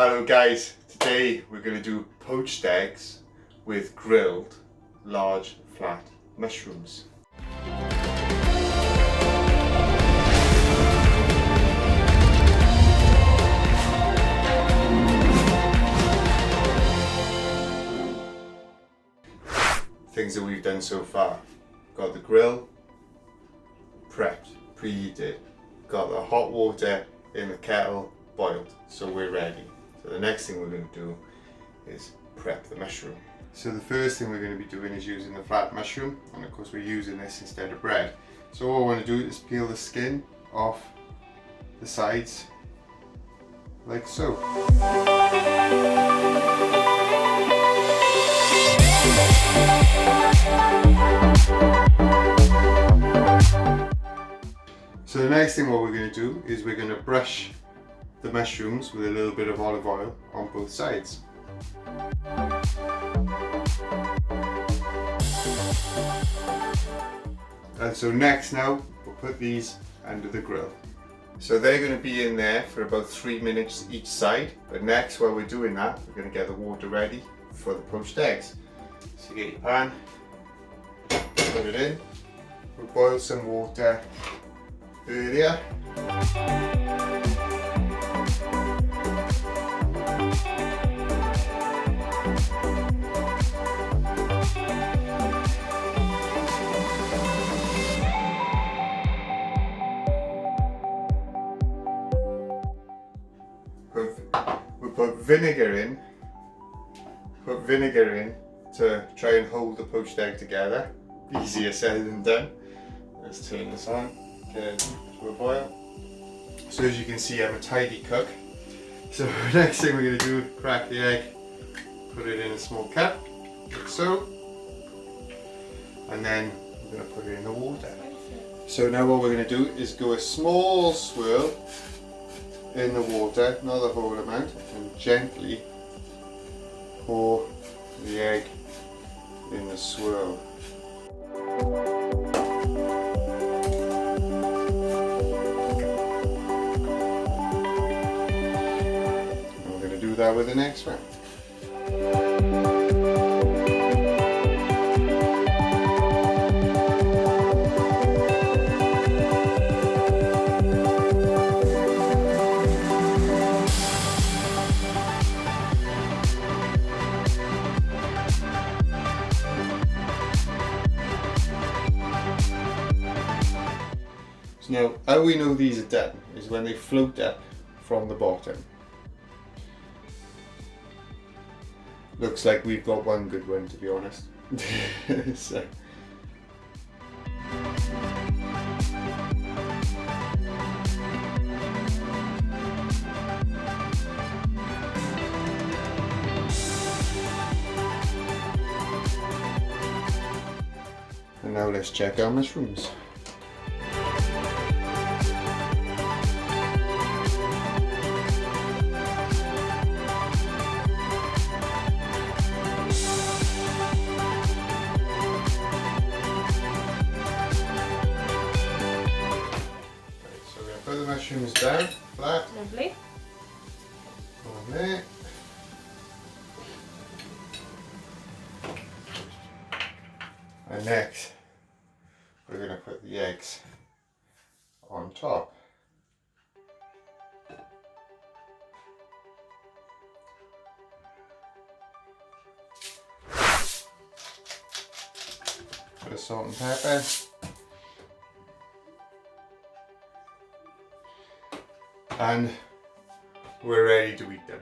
Hello guys, today we're going to do poached eggs with grilled large flat mushrooms. Things that we've done so far: got the grill prepped, preheated, got the hot water in the kettle boiled, so we're ready. So the next thing we're going to do is prep the mushroom. So the first thing we're going to be doing is using the flat mushroom, and of course we're using this instead of bread. So all I want to do is peel the skin off the sides like so. So the next thing what we're going to do is we're going to brush the mushrooms with a little bit of olive oil on both sides. And so next now we'll put these under the grill. So they're going to be in there for about 3 minutes each side, but next while we're doing that we're going to get the water ready for the poached eggs. So you get your pan, put it in, we'll boil some water earlier. We put vinegar in to try and hold the poached egg together. Easier said than done. Let's turn this on, get it to a boil. So as you can see, I'm a tidy cook. So the next thing we're going to do is crack the egg, put it in a small cup, like so, and then we're going to put it in the water. So now what we're going to do is go a small swirl in the water, not the whole amount, and gently pour the egg in the swirl. And we're going to do that with the next one. Now, how we know these are done is when they float up from the bottom. Looks like we've got one good one, to be honest. So. And now let's check our mushrooms. Put the mushrooms down, flat. Lovely. On there. And next, we're going to put the eggs on top. Bit of salt and pepper. And we're ready to eat them.